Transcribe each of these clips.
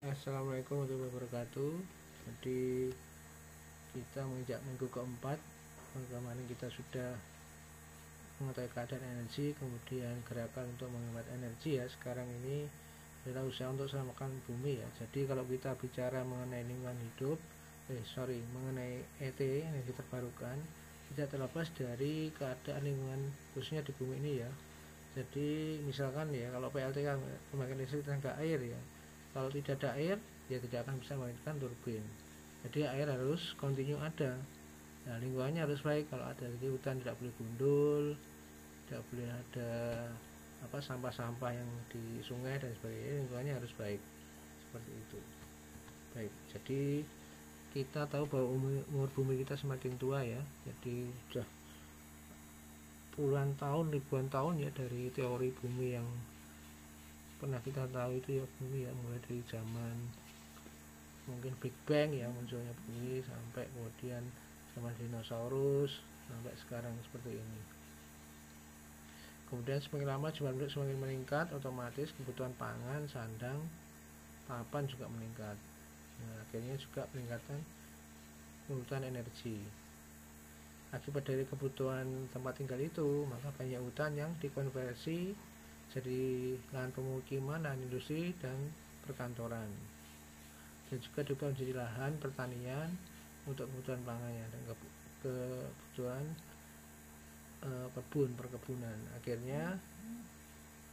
Assalamualaikum warahmatullahi wabarakatuh. Jadi kita menginjak minggu keempat. Kemarin kita sudah mengetahui keadaan energi, kemudian gerakan untuk menghemat energi ya. Sekarang ini adalah usaha untuk selamatkan bumi ya. Jadi kalau kita bicara mengenai lingkungan hidup, mengenai ET, energi terbarukan, tidak terlepas dari keadaan lingkungan khususnya di bumi ini ya. Jadi misalkan ya, kalau PLT kan pembangkit listrik tenaga air ya, kalau tidak ada air ya tidak akan bisa memainkan turbin. Jadi air harus kontinu ada. Nah, lingkungannya harus baik. Kalau ada, jadi hutan tidak boleh gundul, tidak boleh ada sampah-sampah yang di sungai dan sebagainya. Lingkungannya harus baik, seperti itu. Baik, jadi kita tahu bahwa umur bumi kita semakin tua ya. Jadi sudah puluhan tahun, ribuan tahun ya, dari teori bumi yang pernah kita tahu itu ya, bumi ya, mulai dari zaman mungkin Big Bang ya, munculnya bumi, sampai kemudian zaman dinosaurus, sampai sekarang seperti ini. Kemudian semakin lama jumlah penduduk semakin meningkat, otomatis kebutuhan pangan, sandang, papan juga meningkat. Nah, akhirnya juga peningkatan kebutuhan energi. Akibat dari kebutuhan tempat tinggal itu, maka banyak hutan yang dikonversi jadi lahan pemukiman, lahan industri, dan perkantoran. Dan juga diubah menjadi lahan pertanian untuk kebutuhan pangannya dan kebutuhan perkebunan. Akhirnya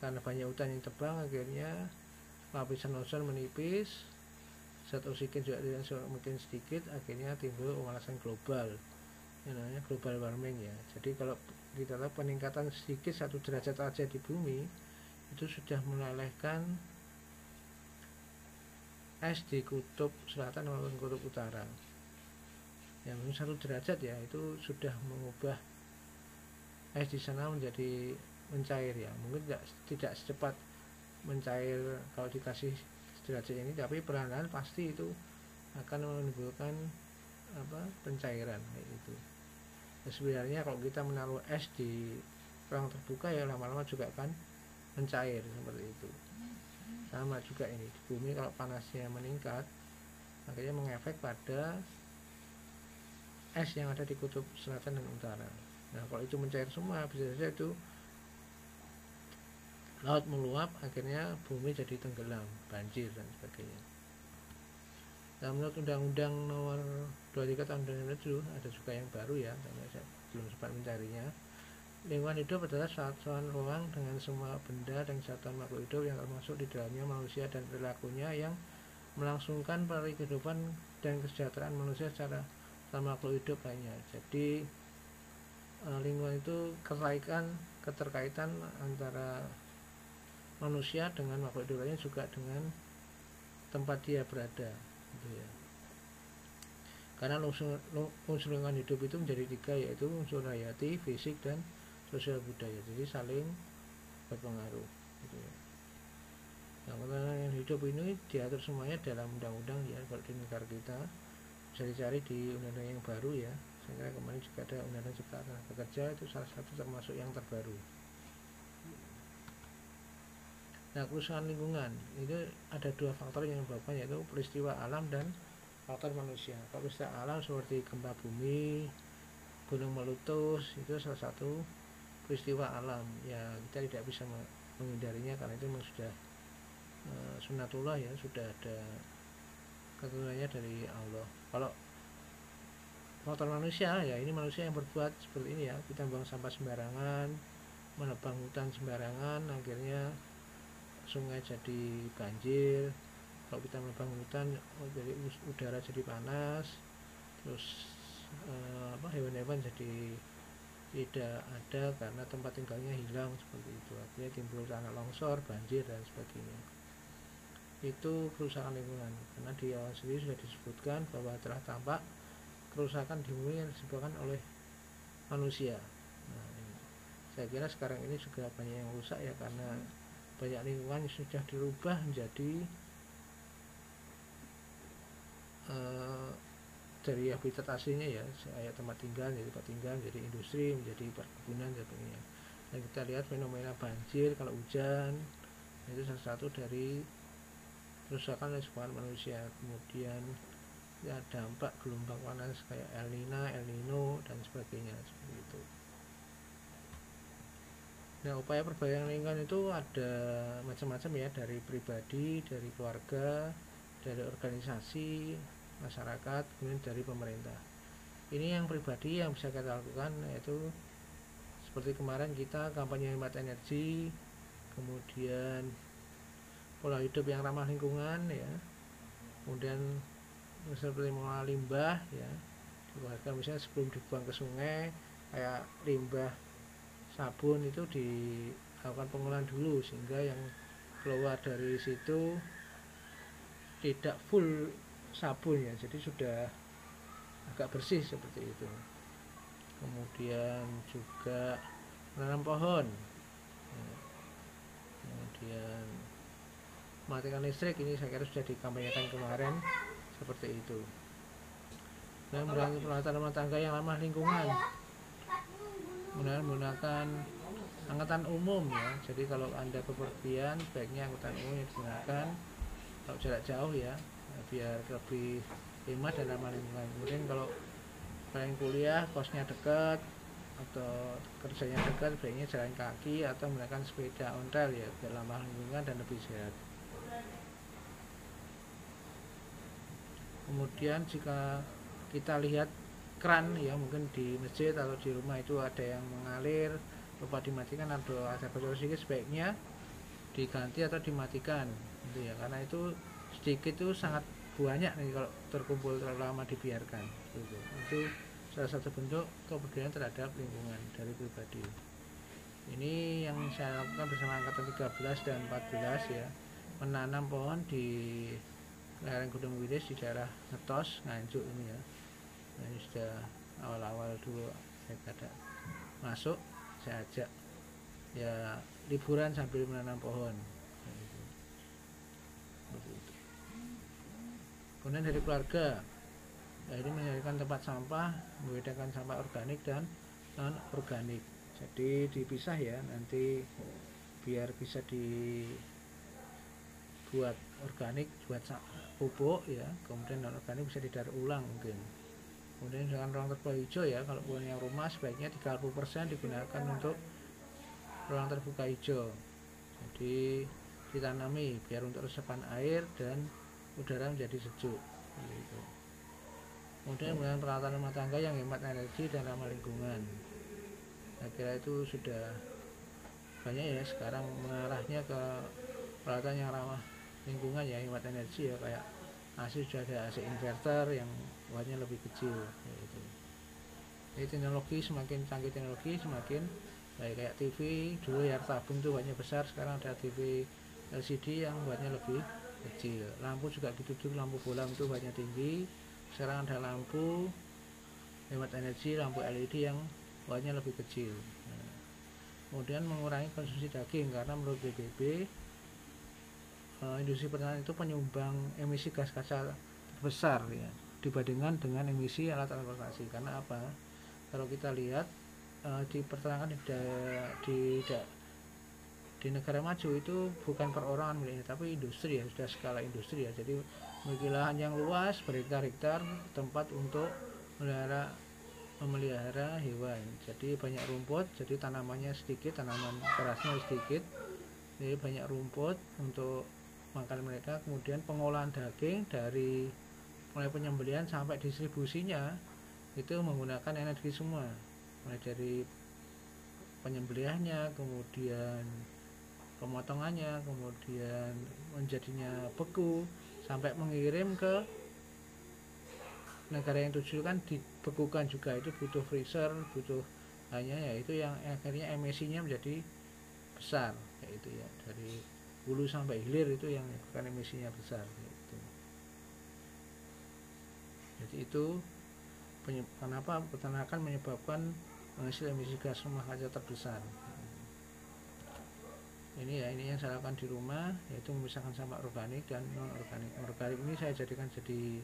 karena banyak hutan yang tebang, akhirnya lapisan ozon menipis, zat oksigen juga tidak semakin sedikit, akhirnya timbul pemanasan global yang namanya global warming ya. Jadi kalau kita lihat peningkatan sedikit 1 derajat aja di bumi itu sudah melelehkan es di kutub selatan maupun kutub utara. Yang mungkin 1 derajat ya, itu sudah mengubah es di sana menjadi mencair ya. Mungkin tidak secepat mencair kalau dikasih derajat ini, tapi perlahan-lahan pasti itu akan menimbulkan pencairan kayak itu. Nah, sebenarnya kalau kita menaruh es di ruang terbuka ya lama-lama juga akan mencair seperti itu. Sama juga ini di bumi, kalau panasnya meningkat akhirnya mengefek pada es yang ada di kutub selatan dan utara. Nah, kalau itu mencair semua, bisa saja itu laut meluap, akhirnya bumi jadi tenggelam, banjir dan sebagainya. Nah, menurut Undang-Undang Nomor 23 Tahun 2007 ada juga yang baru ya, karena saya belum sempat mencarinya. Lingkungan hidup adalah satuan ruang dengan semua benda dan kesatuan makhluk hidup yang termasuk di dalamnya manusia dan perilakunya yang melangsungkan kehidupan dan kesejahteraan manusia secara makhluk hidup lainnya. Jadi lingkungan itu keterkaitan antara manusia dengan makhluk hidup lainnya, juga dengan tempat dia berada gitu ya. Karena unsur lingkungan hidup itu menjadi 3, yaitu unsur hayati, fisik, dan sosial budaya. Jadi saling berpengaruh gitu ya. Nah, lingkungan hidup ini diatur semuanya dalam undang-undang ya. Kalau di negara kita bisa dicari di undang-undang yang baru ya. Saya kira kemarin juga ada undang-undang cipta tenaga kerja, itu salah satu termasuk yang terbaru. Nah, kerusakan lingkungan itu ada 2 faktor yang menyebabkan, yaitu peristiwa alam dan faktor manusia. Kalau peristiwa alam seperti gempa bumi, gunung meletus, itu salah satu peristiwa alam ya, kita tidak bisa menghindarinya karena itu memang sudah sunatullah ya, sudah ada keturunannya dari Allah. Kalau faktor manusia ya, ini manusia yang berbuat seperti ini ya, kita buang sampah sembarangan, menebang hutan sembarangan, akhirnya sungai jadi banjir. Kalau kita menebang hutan, jadi udara jadi panas, terus hewan-hewan jadi tidak ada karena tempat tinggalnya hilang, seperti itu. Artinya timbul tanah longsor, banjir, dan sebagainya. Itu kerusakan lingkungan, karena di awal sendiri sudah disebutkan bahwa telah tampak kerusakan di bumi yang disebabkan oleh manusia. Nah, saya kira sekarang ini juga banyak yang rusak ya, karena banyak lingkungan sudah dirubah menjadi dari habitat aslinya ya, kayak tempat tinggal jadi industri, menjadi perkebunan dan sebagainya. Dan kita lihat fenomena banjir kalau hujan, itu salah satu dari kerusakan lingkungan manusia, kemudian ya dampak gelombang panas kayak El Nino dan sebagainya seperti itu. Nah, upaya perbaikan lingkungan itu ada macam-macam ya, dari pribadi, dari keluarga, dari organisasi, masyarakat, kemudian dari pemerintah. Ini yang pribadi yang bisa kita lakukan, yaitu seperti kemarin kita kampanye hemat energi, kemudian pola hidup yang ramah lingkungan ya, kemudian seperti mengolah limbah ya, keluarga misalnya sebelum dibuang ke sungai kayak limbah sabun itu dilakukan pengolahan dulu sehingga yang keluar dari situ tidak full sabun ya, jadi sudah agak bersih seperti itu. Kemudian juga menanam pohon ya. Kemudian matikan listrik, ini saya kira sudah dikampanyekan kemarin seperti itu. Dan mengurangi peralatan rumah tangga yang ramah lingkungan, menggunakan angkutan umum ya. Jadi kalau Anda bepergian sebaiknya angkutan umum yang digunakan kalau jarak jauh ya, biar lebih hemat dan ramah lingkungan. Kemudian kalau kalian kuliah kosnya dekat atau kerjanya dekat, sebaiknya jalan kaki atau menggunakan sepeda ontel ya, biar ramah lingkungan dan lebih sehat. Kemudian jika kita lihat keran ya, mungkin di masjid atau di rumah itu ada yang mengalir lupa dimatikan atau ada bocor sedikit, sebaiknya diganti atau dimatikan gitu ya, karena itu sedikit itu sangat banyak nih kalau terkumpul terlalu lama dibiarkan gitu. Itu salah satu bentuk kepedulian terhadap lingkungan dari pribadi. Ini yang saya lakukan bersama angkatan 13 dan 14 ya, menanam pohon di lereng Gunung Wilis di daerah Ngetos, Nganjuk ini ya. Nah, ini sudah awal-awal dulu saya ada masuk, saya ajak ya liburan sambil menanam pohon. Kemudian dari keluarga, ya ini menyediakan tempat sampah, membedakan sampah organik dan non organik. Jadi dipisah ya, nanti biar bisa dibuat organik, buat pupuk ya, kemudian non organik bisa didaur ulang mungkin. Kemudian dengan ruang terbuka hijau ya, kalau punya rumah sebaiknya 30% digunakan untuk ruang terbuka hijau. Jadi ditanami biar untuk resapan air dan udara menjadi sejuk gitu. Kemudian menggunakan peralatan rumah tangga yang hemat energi dan ramah lingkungan. Saya kira itu sudah banyak ya sekarang mengarahnya ke peralatan yang ramah lingkungan ya, hemat energi ya, kayak AC sudah ada AC inverter yang wattnya lebih kecil gitu. Jadi teknologi semakin canggih, teknologi semakin baik, kayak TV dulu ya tabung itu wattnya besar, sekarang ada TV LCD yang wattnya lebih kecil. Lampu juga gitu, dulu lampu bolam itu wattnya tinggi, sekarang ada lampu hemat energi, lampu LED yang wattnya lebih kecil. Nah, kemudian mengurangi konsumsi daging, karena menurut PBB industri pertanian itu penyumbang emisi gas kaca terbesar ya, dibandingkan dengan emisi alat transportasi. Karena apa? Kalau kita lihat di peternakan di negara maju itu bukan perorangan miliknya, tapi industri ya, sudah skala industri ya. Jadi memiliki lahan yang luas berhektar-hektar, tempat untuk memelihara hewan. Jadi banyak rumput, jadi tanamannya sedikit, tanaman kerasnya sedikit, jadi banyak rumput untuk makan mereka. Kemudian pengolahan daging dari mulai penyembelihan sampai distribusinya itu menggunakan energi semua, mulai dari penyembelihannya, kemudian pemotongannya, kemudian menjadinya beku, sampai mengirim ke negara yang tujuan dibekukan juga. Itu butuh freezer, butuh hanya ya, itu yang akhirnya emisinya menjadi besar kayak itu ya, dari hulu sampai hilir itu yang bukan emisinya besar gitu. Jadi itu kenapa peternakan menyebabkan menghasilkan emisi gas rumah kaca terbesar. Ini ya, ini yang saya lakukan di rumah, yaitu memisahkan sampah organik dan non organik. Organik ini saya jadikan jadi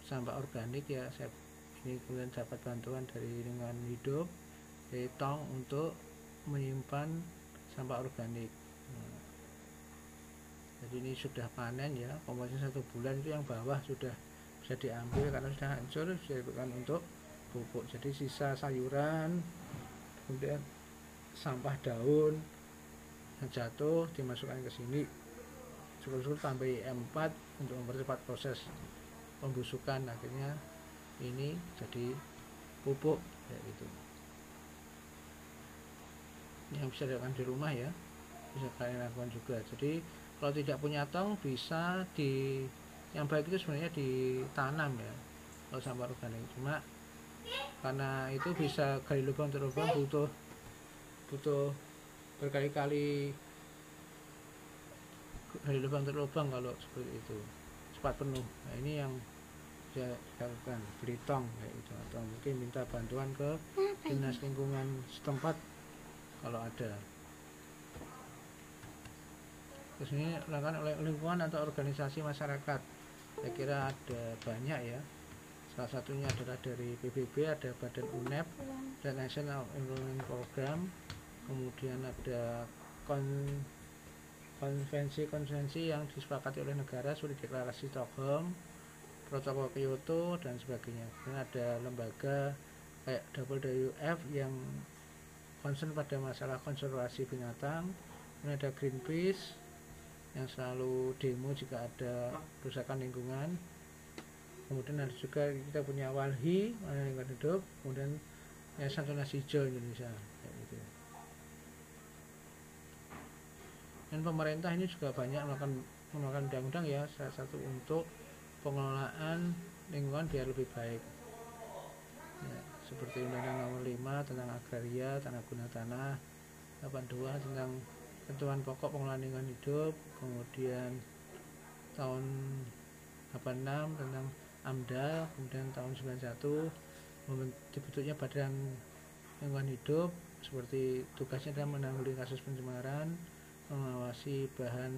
sampah organik ya. Saya ini kemudian dapat bantuan dari lingkungan hidup, dari tong untuk menyimpan sampah organik. Jadi ini sudah panen ya, komposisi 1 bulan itu yang bawah sudah bisa diambil karena sudah hancur, sudah digunakan untuk pupuk. Jadi sisa sayuran, kemudian sampah daun yang jatuh dimasukkan ke sini, syukur-syukur tambah M4 untuk mempercepat proses pembusukan, akhirnya ini jadi pupuk kayak gitu. Yang bisa dilakukan di rumah ya, bisa kalian lakukan juga. Jadi kalau tidak punya tong, bisa yang baik itu sebenarnya ditanam ya kalau sampah organik, cuma karena itu bisa gali lubang untuk lubang, butuh berkali-kali gali lubang untuk lubang kalau seperti itu cepat penuh. Nah ini yang bisa dilakukan, beli tong kayak itu, atau mungkin minta bantuan ke dinas lingkungan setempat kalau ada. Terus ini dilakukan oleh lingkungan atau organisasi masyarakat, saya kira ada banyak ya. Salah satunya adalah dari PBB, ada Badan UNEP dan National Environment Program, kemudian ada konvensi yang disepakati oleh negara seperti Deklarasi Stockholm, Protokol Kyoto dan sebagainya. Dan ada lembaga kayak WWF yang concern pada masalah konservasi binatang. Kemudian ada Greenpeace yang selalu demo jika ada kerusakan lingkungan. Kemudian ada juga kita punya WALHI, lingkungan hidup, kemudian Yayasan Tunas Hijau Indonesia kayak gitu. Dan pemerintah ini juga banyak melakukan undang-undang ya, salah satu untuk pengelolaan lingkungan biar lebih baik ya, seperti Undang-Undang Nomor 5 tentang agraria, tanah guna tanah, 82 tentang ketentuan pokok pengelolaan lingkungan hidup, kemudian tahun 86 tentang AMDAL, kemudian tahun 91 dibentuknya Badan Lingkungan Hidup, seperti tugasnya adalah menanggulangi kasus pencemaran, mengawasi bahan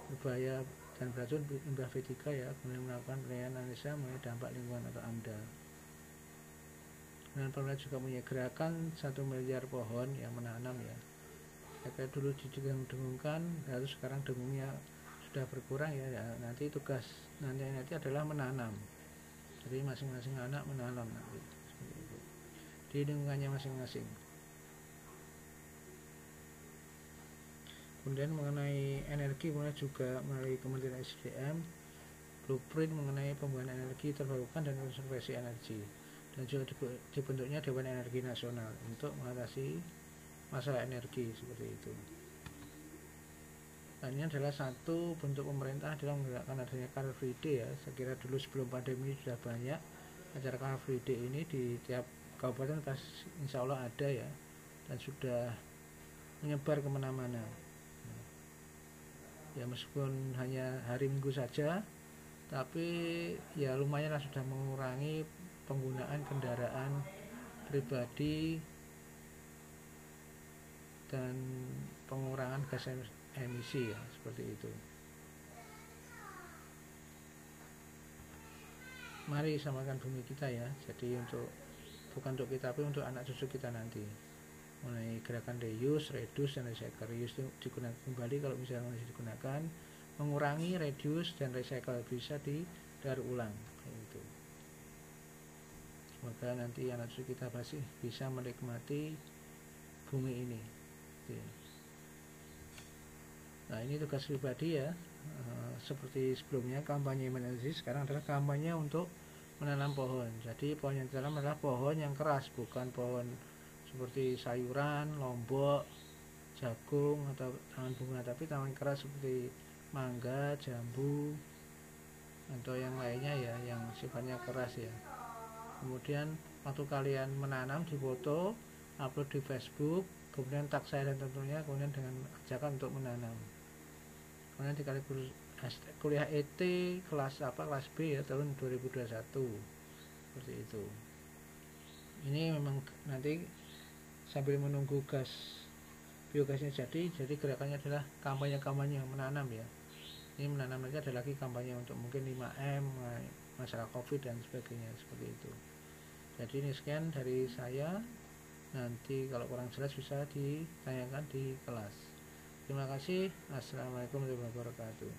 berbahaya dan beracun limbah V3 ya, kemudian melakukan penilaian analisa mengenai dampak lingkungan atau AMDAL. Dan pemerintah juga punya gerakan 1 miliar pohon yang menanam ya. Kayak dulu didengung-dengungkan, lalu sekarang dengungnya sudah berkurang ya. Nanti tugas nanti adalah menanam. Jadi masing-masing anak menanam nanti di lingkungannya masing-masing. Kemudian mengenai energi, kemudian juga melalui Kementerian SDM blueprint mengenai pembangunan energi terbarukan dan konservasi energi, dan juga dibentuknya Dewan Energi Nasional untuk mengatasi masalah energi seperti itu. Nah, ini adalah satu bentuk pemerintah adalah menggerakkan adanya Car Free Day ya. Saya kira dulu sebelum pandemi sudah banyak acara Car Free Day ini di tiap kabupaten, insya Allah ada ya, dan sudah menyebar kemana-mana ya, meskipun hanya hari Minggu saja, tapi ya lumayan lah, sudah mengurangi penggunaan kendaraan pribadi dan pengurangan gas emisi ya, seperti itu. Mari selamatkan bumi kita ya. Jadi bukan untuk kita, tapi untuk anak cucu kita nanti. Mengenai gerakan reuse, reduce, dan recycle. Reuse itu digunakan kembali kalau misalnya masih digunakan, mengurangi, reduce, dan recycle bisa didaur ulang gitu. Semoga nanti anak cucu kita pasti bisa menikmati bumi ini. Nah, ini tugas pribadi ya. Seperti sebelumnya kampanye energi, sekarang adalah kampanye untuk menanam pohon. Jadi pohon yang ditanam adalah pohon yang keras, bukan pohon seperti sayuran, lombok, jagung, atau taman bunga, tapi taman keras seperti mangga, jambu, atau yang lainnya ya, yang sifatnya keras ya. Kemudian waktu kalian menanam, difoto, upload di Facebook, kemudian tag saya dan tentunya, kemudian dengan ajakan untuk menanam. Kemudian dikali kuliah ET kelas B ya, tahun 2021 seperti itu. Ini memang nanti sambil menunggu biogasnya jadi gerakannya adalah kampanye menanam ya. Ini menanam nanti ada lagi kampanye untuk mungkin 5M, masalah COVID dan sebagainya seperti itu. Jadi ini sekian dari saya. Nanti kalau kurang jelas bisa ditanyakan di kelas. Terima kasih. Assalamualaikum warahmatullahi wabarakatuh.